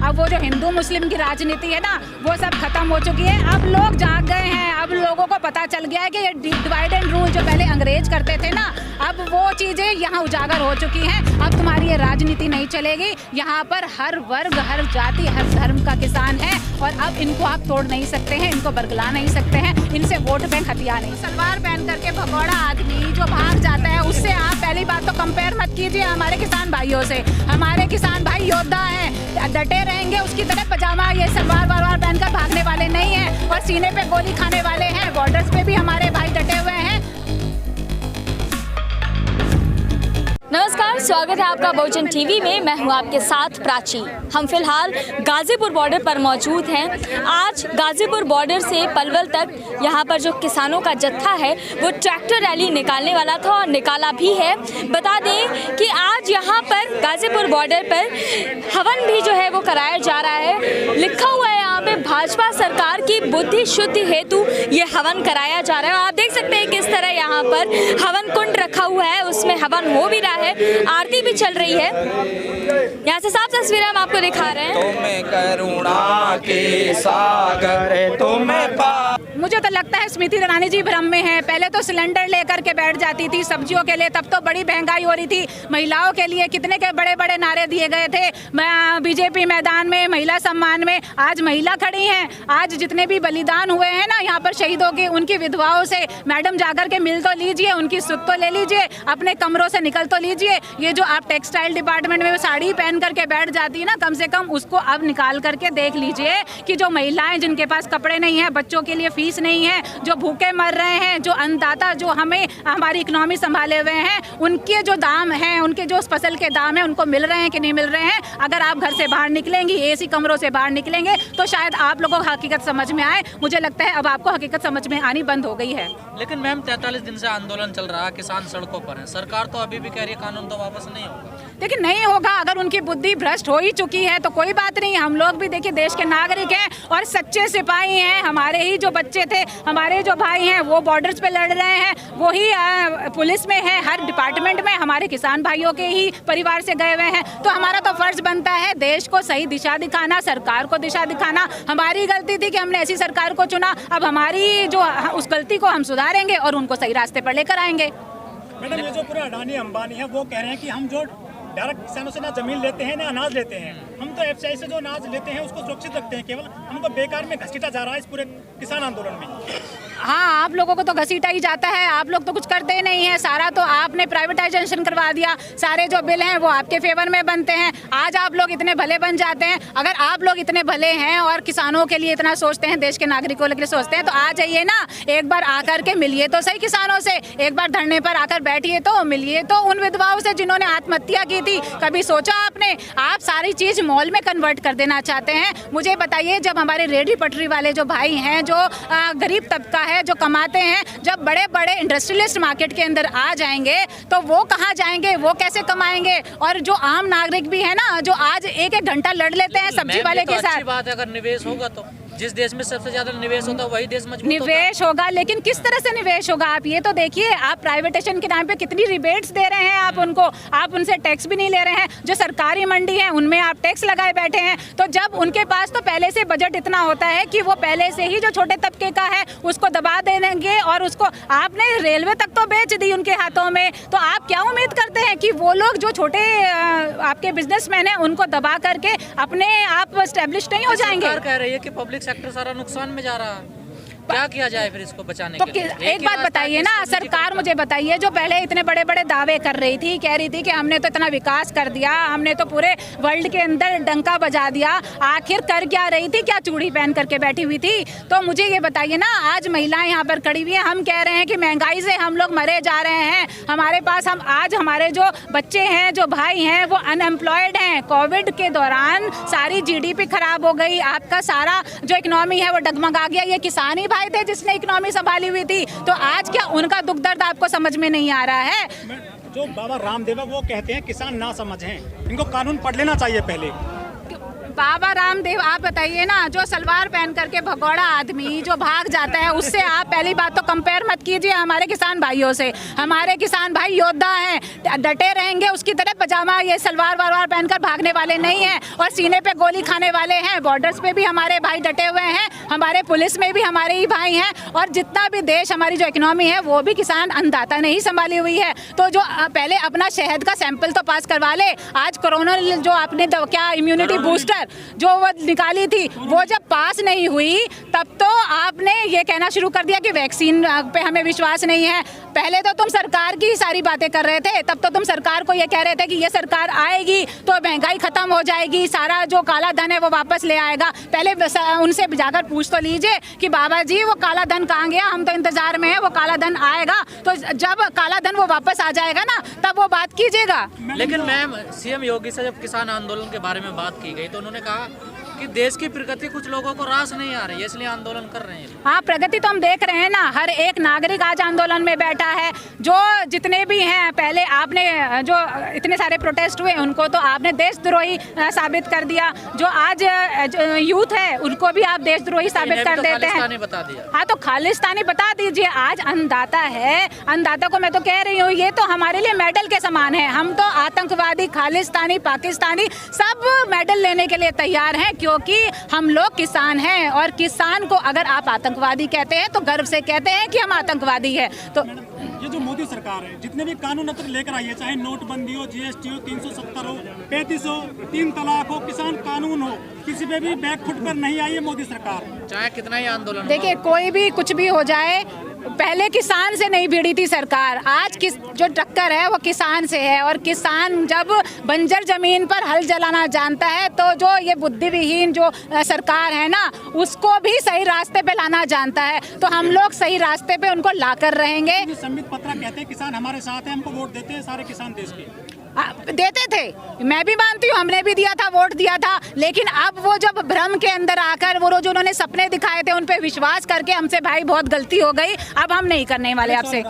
अब वो जो हिंदू मुस्लिम की राजनीति है ना, वो सब खत्म हो चुकी है। अब लोग जाग गए हैं, अब लोगों को पता चल गया है कि ये डिवाइड एंड रूल जो पहले अंग्रेज करते थे ना, अब वो चीज़ें यहाँ उजागर हो चुकी हैं। अब तुम्हारी ये राजनीति नहीं चलेगी। यहाँ पर हर वर्ग, हर जाति, हर धर्म का किसान है और अब इनको आप तोड़ नहीं सकते हैं, इनको बरगला नहीं सकते हैं, इनसे वोट बैंक हथिया नहीं। सलवार पहन करके भगौड़ा आदमी जो भाग जाता है, उससे आप पहली बात तो कंपेयर मत कीजिए हमारे किसान भाइयों से। हमारे किसान भाई योद्धा हैं, डटे रहेंगे। उसकी तरह पजामा ये सलवार वलवार पहनकर भागने वाले नहीं हैं और सीने पे गोली खाने वाले हैं। बॉर्डर्स पे भी हमारे भाई डटे हुए हैं। नमस्कार, स्वागत है आपका बहुजन टीवी में। मैं हूं आपके साथ प्राची। हम फिलहाल गाजीपुर बॉर्डर पर मौजूद हैं। आज गाजीपुर बॉर्डर से पलवल तक यहां पर जो किसानों का जत्था है वो ट्रैक्टर रैली निकालने वाला था और निकाला भी है। बता दें कि आज यहां पर गाजीपुर बॉर्डर पर हवन भी जो है वो कराया जा रहा है। लिखा हुआ है यहाँ पे भाजपा सरकार की बुद्धि शुद्धि हेतु ये हवन कराया जा रहा है। आप देख सकते हैं किस तरह यहाँ पर हवन कुंड रखा हुआ है, उसमें हवन हो भी रहा है, आरती भी चल रही है। यहाँ से साफ तस्वीरें हम आपको दिखा रहे हैं। तुम्हें करुणा के सागर तुम्हें मुझे तो लगता है स्मृति ईरानी जी भ्रम में है। पहले तो सिलेंडर लेकर के बैठ जाती थी सब्जियों के लिए, तब तो बड़ी महंगाई हो रही थी। महिलाओं के लिए कितने के बड़े बड़े नारे दिए गए थे बीजेपी मैदान में, महिला सम्मान में। आज महिला खड़ी हैं। आज जितने भी बलिदान हुए हैं ना यहाँ पर शहीदों के, उनकी विधवाओं से मैडम जाकर के मिल तो लीजिए, उनकी सुध तो ले लीजिए, अपने कमरों से निकल तो लीजिए। ये जो आप टेक्सटाइल डिपार्टमेंट में साड़ी पहन करके बैठ जाती है ना, कम से कम उसको अब निकाल करके देख लीजिए कि जो महिलाएं जिनके पास कपड़े नहीं है, बच्चों के लिए फीस नहीं है, जो भूखे मर रहे हैं, जो अन्नदाता जो हमें हमारी इकोनॉमी संभाले हुए हैं, उनके जो दाम हैं, उनके जो फसल के दाम हैं, उनको मिल रहे हैं कि नहीं मिल रहे हैं। अगर आप घर से बाहर निकलेंगी, एसी कमरों से बाहर निकलेंगे, तो शायद आप लोगों को हकीकत समझ में आए। मुझे लगता है अब आपको हकीकत समझ में आनी बंद हो गई है। लेकिन मैम 43 दिन से आंदोलन चल रहा है, किसान सड़कों पर है, सरकार तो अभी भी कह रही है कानून तो वापस नहीं होगा। देखिए नहीं होगा, अगर उनकी बुद्धि भ्रष्ट हो ही चुकी है तो कोई बात नहीं। हम लोग भी देखिए देश के नागरिक हैं और सच्चे सिपाही हैं। हमारे ही जो बच्चे थे, हमारे जो भाई हैं, वो बॉर्डर्स पे लड़ रहे हैं, वही पुलिस में है, हर डिपार्टमेंट में हमारे किसान भाइयों के ही परिवार से गए हुए हैं। तो हमारा तो फर्ज बनता है देश को सही दिशा दिखाना, सरकार को दिशा दिखाना। हमारी गलती थी कि हमने ऐसी सरकार को चुना। अब हमारी जो उस गलती को हम सुधारेंगे और उनको सही रास्ते पर लेकर आएंगे। मैडम, ये जो पूरा अडानी अंबानी है वो कह रहे हैं कि हम जो डायरेक्ट किसानों से ना जमीन लेते हैं ना अनाज लेते हैं, हम तो एफसीआई से जो अनाज लेते हैं उसको सुरक्षित रखते हैं। केवल हमको बेकार में घसीटा जा रहा है इस पूरे किसान आंदोलन में। हाँ, आप लोगों को तो घसीटा ही जाता है, आप लोग तो कुछ करते ही नहीं है। सारा तो आपने प्राइवेटाइजेशन करवा दिया, सारे जो बिल हैं वो आपके फेवर में बनते हैं। आज आप लोग इतने भले बन जाते हैं। अगर आप लोग इतने भले हैं और किसानों के लिए इतना सोचते हैं, देश के नागरिकों के लिए सोचते हैं, तो आ जाइए ना, एक बार आकर के मिलिए तो सही किसानों से। एक बार धरने पर आकर बैठिए तो मिलिए तो उन विधवाओं से जिन्होंने आत्महत्या की थी। कभी सोचा आपने? आप सारी चीज मॉल में कन्वर्ट कर देना चाहते हैं। मुझे बताइए, जब हमारे रेहड़ी पटरी वाले जो भाई हैं, जो गरीब तबका है, जो कमाते हैं, जब बड़े बड़े इंडस्ट्रियलिस्ट मार्केट के अंदर आ जाएंगे तो वो कहाँ जाएंगे, वो कैसे कमाएंगे? और जो आम नागरिक भी है ना, जो आज एक एक घंटा लड़ लेते हैं सब्जी वाले के साथ। अच्छी बात है, अगर निवेश होगा तो जिस देश में सबसे ज्यादा निवेश होता है वही देश मजबूत निवेश होगा, लेकिन किस तरह से निवेश होगा? आप ये तो देखिए, आप प्राइवेटेशन के नाम पे कितनी रिबेट्स दे रहे हैं आप उनको। आप उनसे टैक्स भी नहीं ले रहे हैं। जो सरकारी मंडी है उनमें आप टैक्स लगाए बैठे हैं। तो जब उनके पास तो पहले से बजट इतना होता है कि वो पहले से ही जो छोटे तबके का है उसको दबा देंगे, और उसको आपने रेलवे तक तो बेच दी उनके हाथों में। तो आप क्या उम्मीद करते हैं कि वो लोग जो छोटे आपके बिजनेसमैन हैं उनको दबा करके अपने आप स्टैब्लिश नहीं हो जाएंगे? सरकार कह रही है कि पब्लिक सेक्टर सारा नुकसान में जा रहा है, क्या किया जाए फिर इसको बचाने तो के लिए? एक बात बताइए ना, सरकार मुझे बताइए, जो पहले इतने बड़े बड़े दावे कर रही थी, कह रही थी कि हमने तो इतना विकास कर दिया, हमने तो पूरे वर्ल्ड के अंदर डंका बजा दिया, आखिर कर क्या रही थी? क्या चूड़ी पहन करके बैठी हुई थी? तो मुझे ये बताइए ना, आज महिलाएं यहाँ पर खड़ी हुई हैं, हम कह रहे हैं कि महंगाई से हम लोग मरे जा रहे हैं। हमारे पास आज हमारे जो बच्चे हैं, जो भाई हैं, वो अनएम्प्लॉयड हैं। कोविड के दौरान सारी जीडीपी खराब हो गई, आपका सारा जो इकोनॉमी है वो डगमगा गया। ये किसान ही थे जिसने इकोनॉमी संभाली हुई थी। तो आज क्या उनका दुख दर्द आपको समझ में नहीं आ रहा है? जो बाबा रामदेव वो कहते हैं किसान ना समझ हैं, इनको कानून पढ़ लेना चाहिए पहले। बाबा रामदेव, आप बताइए ना, जो सलवार पहन करके भगौड़ा आदमी जो भाग जाता है, उससे आप पहली बात तो कंपेयर मत कीजिए हमारे किसान भाइयों से। हमारे किसान भाई योद्धा हैं, डटे रहेंगे, उसकी तरह पजामा ये सलवार वलवार पहनकर भागने वाले नहीं हैं और सीने पे गोली खाने वाले हैं। बॉर्डर्स पे भी हमारे भाई डटे हुए हैं, हमारे पुलिस में भी हमारे ही भाई हैं, और जितना भी देश हमारी जो इकोनॉमी है वो भी किसान अन्नदाता ने ही संभाली हुई है। तो जो पहले अपना शहद का सैंपल तो पास करवा ले। आज कोरोना जो आपने क्या इम्यूनिटी बूस्टर जो वो निकाली थी, वो जब पास नहीं हुई तब तो आपने ये कहना शुरू कर दिया कि वैक्सीन पे हमें विश्वास नहीं है। पहले तो तुम सरकार की सारी बातें कर रहे थे, तब तो तुम सरकार को ये कह रहे थे कि ये सरकार आएगी तो महंगाई खत्म हो जाएगी, सारा जो काला धन है वो वापस ले आएगा। पहले उनसे जाकर पूछ तो लीजिए कि बाबा जी वो काला धन कहाँ गया, हम तो इंतजार में है, वो काला धन आएगा तो जब काला धन वो वापस आ जाएगा ना तब वो बात कीजिएगा। लेकिन मैम, सीएम योगी से जब किसान आंदोलन के बारे में बात की गई तो उन्होंने कहा कि देश की प्रगति कुछ लोगों को रास नहीं आ रही है, इसलिए आंदोलन कर रहे हैं। हाँ, प्रगति तो हम देख रहे हैं ना, हर एक नागरिक आज आंदोलन में बैठा है। जो जितने भी हैं, पहले आपने जो इतने सारे प्रोटेस्ट हुए उनको तो आपने देशद्रोही साबित कर दिया। जो आज यूथ है उनको भी आप देशद्रोही साबित कर देते हैं। बता दिया। हाँ, तो खालिस्तानी बता दीजिए। आज अन्नदाता है, अन्नदाता को मैं तो कह रही हूँ ये तो हमारे लिए मेडल के समान है। हम तो आतंकवादी, खालिस्तानी, पाकिस्तानी सब मेडल लेने के लिए तैयार हैं, क्योंकि हम लोग किसान हैं। और किसान को अगर आप आतंकवादी कहते हैं तो गर्व से कहते हैं कि हम आतंकवादी है। तो ये जो मोदी सरकार है, जितने भी कानून अब तक लेकर आई है, चाहे नोटबंदी हो, जीएसटी हो, 370 हो, 35 हो, 3 तलाक हो, किसान कानून हो, किसी पे भी बैकफुट पर नहीं आई है मोदी सरकार। चाहे कितना ही आंदोलन, देखिए कोई भी कुछ भी हो जाए, पहले किसान से नहीं भिड़ी थी सरकार, आज जो टक्कर है वो किसान से है। और किसान जब बंजर जमीन पर हल चलाना जानता है तो जो ये बुद्धिविहीन जो सरकार है ना, उसको भी सही रास्ते पे लाना जानता है। तो हम लोग सही रास्ते पे उनको लाकर रहेंगे। संबित पत्रा कहते हैं किसान हमारे साथ हैं, हमको वोट देते हैं सारे किसान देश के। देते थे, मैं भी मानती हूँ, हमने भी दिया था, वोट दिया था। लेकिन अब वो जब भ्रम के अंदर आकर वो जो उन्होंने सपने दिखाए थे उन पे विश्वास करके हमसे भाई बहुत गलती हो गई। अब हम नहीं करने वाले आपसे।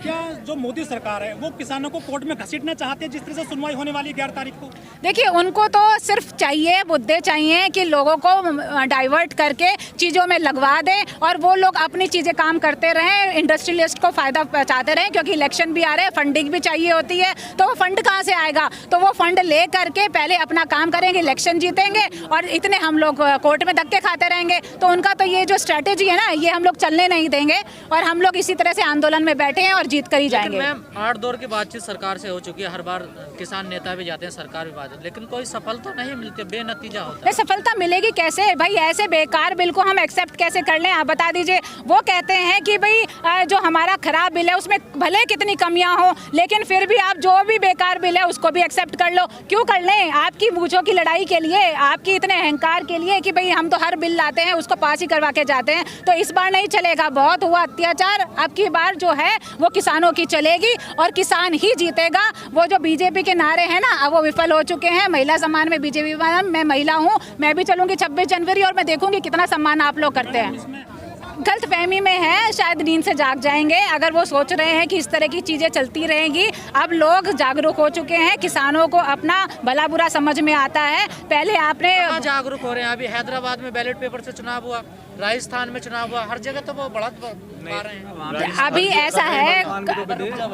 क्या जो मोदी सरकार है वो किसानों को कोर्ट में घसीटना चाहते हैं, जिस तरह से सुनवाई होने वाली 11 तारीख को? देखिए उनको तो सिर्फ चाहिए, मुद्दे चाहिए कि लोगों को डाइवर्ट करके चीज़ों में लगवा दें और वो लोग अपनी चीज़ें काम करते रहें, इंडस्ट्रियलिस्ट को फ़ायदा पहुँचाते रहें। क्योंकि इलेक्शन भी आ रहे हैं, फंडिंग भी चाहिए होती है, तो वो फंड कहाँ से आएगा? तो वो फंड ले करके पहले अपना काम करेंगे, इलेक्शन जीतेंगे और इतने हम लोग कोर्ट में धक्के खाते रहेंगे। तो उनका तो ये जो स्ट्रैटेजी है ना, ये हम लोग चलने नहीं देंगे और हम लोग इसी तरह से आंदोलन में बैठे हैं और जीत कर ही जाएंगे। मैम, 8 दौर की बातचीत सरकार से हो चुकी है, हर बार किसान नेता भी जाते हैं, सरकार भी बात, लेकिन कोई सफलता नहीं मिलती, बेनतीजा होता है। सफलता मिलेगी कैसे भाई? ऐसे बेकार बिल को हम एक्सेप्ट कैसे कर लें? आप बता दीजिए। वो कहते हैं कि भाई जो हमारा खराब बिल है उसमें भले कितनी कमियां हो, लेकिन फिर भी आप जो भी बेकार बिल है उसको भी एक्सेप्ट कर लो। क्यों कर लें? आपकी मूंछों की लड़ाई के लिए, आपकी इतने अहंकार के लिए कि भाई हम तो हर बिल लाते हैं उसको पास ही करवा के जाते हैं। तो इस बार नहीं चलेगा, बहुत हुआ अत्याचार। अब की बार जो है वो किसानों की चलेगी और किसान ही जीतेगा। वो जो बीजेपी के नारे हैं ना, अब वो विफल हो चुके हैं। महिला सम्मान में बीजेपी, मैं महिला हूँ, मैं भी चलूंगी 26 जनवरी और मैं देखूंगी कितना सम्मान आप लोग करते हैं। गलत फहमी में है, शायद नींद से जाग जाएंगे अगर वो सोच रहे हैं कि इस तरह की चीज़ें चलती रहेंगी। अब लोग जागरूक हो चुके हैं, किसानों को अपना भला बुरा समझ में आता है। पहले आपने जागरूक हो रहे हैं। अभी हैदराबाद में बैलेट पेपर से चुनाव हुआ, राजस्थान में चुनाव हुआ, हर जगह तो वो बढ़त पा रहे हैं। अभी ऐसा है,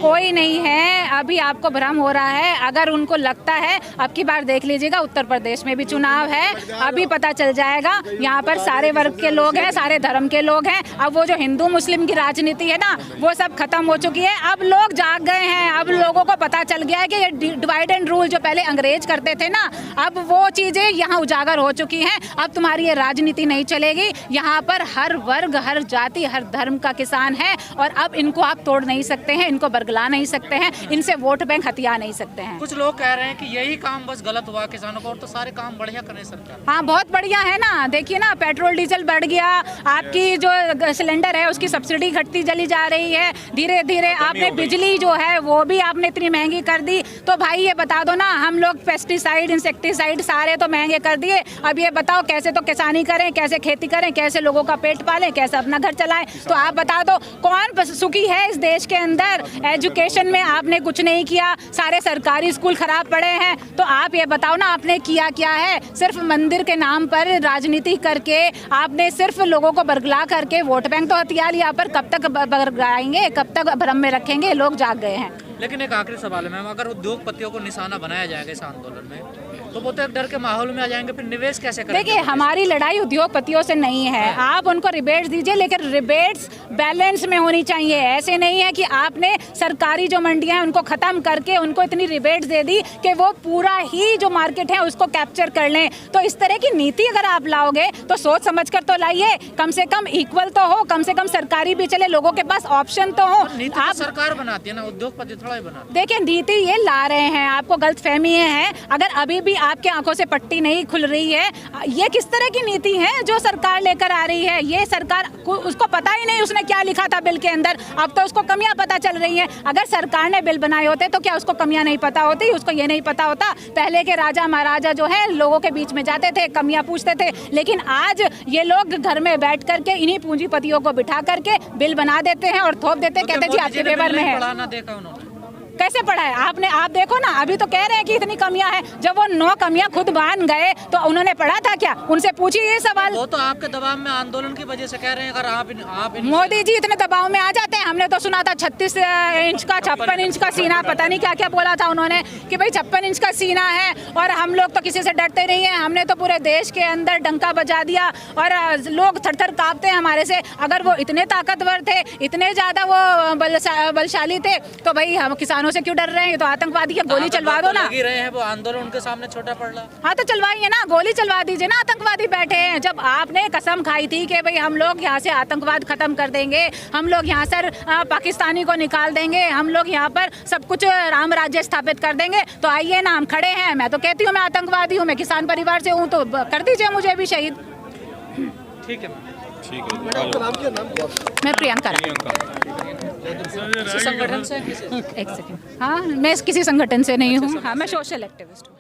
कोई नहीं है, अभी आपको भ्रम हो रहा है। अगर उनको लगता है, अब की बार देख लीजिएगा, उत्तर प्रदेश में भी चुनाव है, अभी पता चल जाएगा। यहाँ पर सारे वर्ग के लोग हैं, सारे धर्म के लोग हैं। अब वो जो हिंदू मुस्लिम की राजनीति है ना, वो सब खत्म हो चुकी है। अब लोग जाग गए हैं, अब लोगों को पता चल गया है कि ये डिवाइड एंड रूल जो पहले अंग्रेज करते थे ना, अब वो चीज़ें यहाँ उजागर हो चुकी हैं। अब तुम्हारी ये राजनीति नहीं चलेगी। यहाँ पर हर वर्ग, हर जाति, हर धर्म का किसान है और अब इनको आप तोड़ नहीं सकते हैं, इनको बरगला नहीं सकते हैं, इनसे वोट बैंक हथिया नहीं सकते हैं। कुछ लोग कह रहे हैं कि यही काम बस गलत हुआ किसानों को, और तो सारे काम बढ़िया करें सरकार। हाँ, बहुत बढ़िया है ना। देखिए ना, पेट्रोल डीजल बढ़ गया, आपकी जो सिलेंडर है उसकी सब्सिडी घटती चली जा रही है धीरे धीरे। आपने बिजली जो है वो भी आपने इतनी महंगी कर दी। तो भाई ये बता दो ना, हम लोग पेस्टिसाइड, इंसेक्टिसाइड सारे तो महंगे कर दिए। अब ये बताओ कैसे तो किसानी करें, कैसे खेती करें, कैसे कैसे लोगों का पेट पालें, कैसे अपना घर चलाएं। तो आप बता दो कौन सुखी है इस देश के अंदर? एजुकेशन में आपने कुछ नहीं किया, सारे सरकारी स्कूल खराब पड़े हैं। तो आप ये बताओ ना आपने किया क्या है? सिर्फ मंदिर के नाम पर राजनीति करके आपने सिर्फ लोगों को बरगला करके वोट बैंक तो हथियार लिया, पर कब तक बरगलाएंगे, कब तक भ्रम में रखेंगे? लोग जाग गए हैं। लेकिन एक आखिरी सवाल है मैम, अगर उद्योगपतियों को निशाना बनाया जाएगा इस आंदोलन में तो वो तो एक डर के माहौल में आ जाएंगे, फिर निवेश कैसे करेंगे? देखिए हमारी लड़ाई उद्योगपतियों से नहीं है, आप उनको रिबेट्स दीजिए, लेकिन रिबेट्स बैलेंस में होनी चाहिए। ऐसे नहीं है कि आपने सरकारी जो मंडियां हैं उनको ख़त्म करके उनको इतनी रिबेट्स दे दी कि वो पूरा ही जो मार्केट है उसको कैप्चर कर लें। तो इस तरह की नीति अगर आप लाओगे तो सोच समझ कर तो लाइए, कम से कम इक्वल तो हो, कम से कम सरकारी भी चले, लोगों के पास ऑप्शन तो हो। नीति आप सरकार बनाती है ना, उद्योगपति थोड़ा ही बनाते। देखिए नीति ये ला रहे हैं, आपको गलतफहमी है। अगर अभी भी आपके आंखों से पट्टी नहीं खुल रही है, ये किस तरह की नीति है जो सरकार लेकर आ रही है? ये सरकार उसको पता ही नहीं उसने क्या लिखा था बिल के अंदर, अब तो उसको कमियां पता चल रही हैं। अगर सरकार ने बिल बनाए होते तो क्या उसको कमियां नहीं पता होती? उसको ये नहीं पता होता? पहले के राजा महाराजा जो है लोगों के बीच में जाते थे, कमियां पूछते थे, लेकिन आज ये लोग घर में बैठ करके इन्हीं पूंजीपतियों को बिठा करके बिल बना देते हैं और थोप देते हैं, कहते हैं जी आपके फेवर में है। पढ़ाना देखा उन्होंने कैसे पढ़ा है आपने? आप देखो ना, अभी तो कह रहे हैं कि इतनी कमियां हैं, जब वो 9 कमियां खुद मान गए तो उन्होंने पढ़ा था क्या? उनसे पूछिए ये सवाल। वो तो आपके दबाव में आंदोलन की वजह से कह रहे हैं। अगर आप मोदी जी इतने दबाव में आ जाते हैं, हमने तो सुना था 36 इंच का 56 इंच का सीना, पता नहीं क्या क्या बोला था उन्होंने कि भाई 56 इंच का सीना है और हम लोग तो किसी से डरते नहीं है। हमने तो पूरे देश के अंदर डंका बजा दिया और लोग थर थर कांपते हैं हमारे से। अगर वो इतने ताकतवर थे, इतने ज्यादा वो बलशाली थे, तो भाई हम किसानों से क्यों डर रहे हैं? ये तो आतंकवादी है, गोली चलवा दो ना। लगी रहे हैं वो आंदोलन उनके सामने छोटा पड़ रहा। हाँ तो चलवाइए ना, गोली चलवा दीजिए ना। आतंकवादी बैठे हैं, जब आपने कसम खाई थी कि भाई हम लोग यहाँ से आतंकवाद खत्म कर देंगे, हम लोग यहाँ से पाकिस्तानी को निकाल देंगे, हम लोग यहाँ पर सब कुछ राम राज्य स्थापित कर देंगे, तो आइए ना, हम खड़े हैं। मैं तो कहती हूँ मैं आतंकवादी हूँ, मैं किसान परिवार से हूँ, तो कर दीजिए मुझे भी शहीद। ठीक है, मैं प्रियंका संगठन से एक सेकंड। हाँ मैं किसी संगठन से नहीं हूँ, हाँ मैं सोशल एक्टिविस्ट हूँ।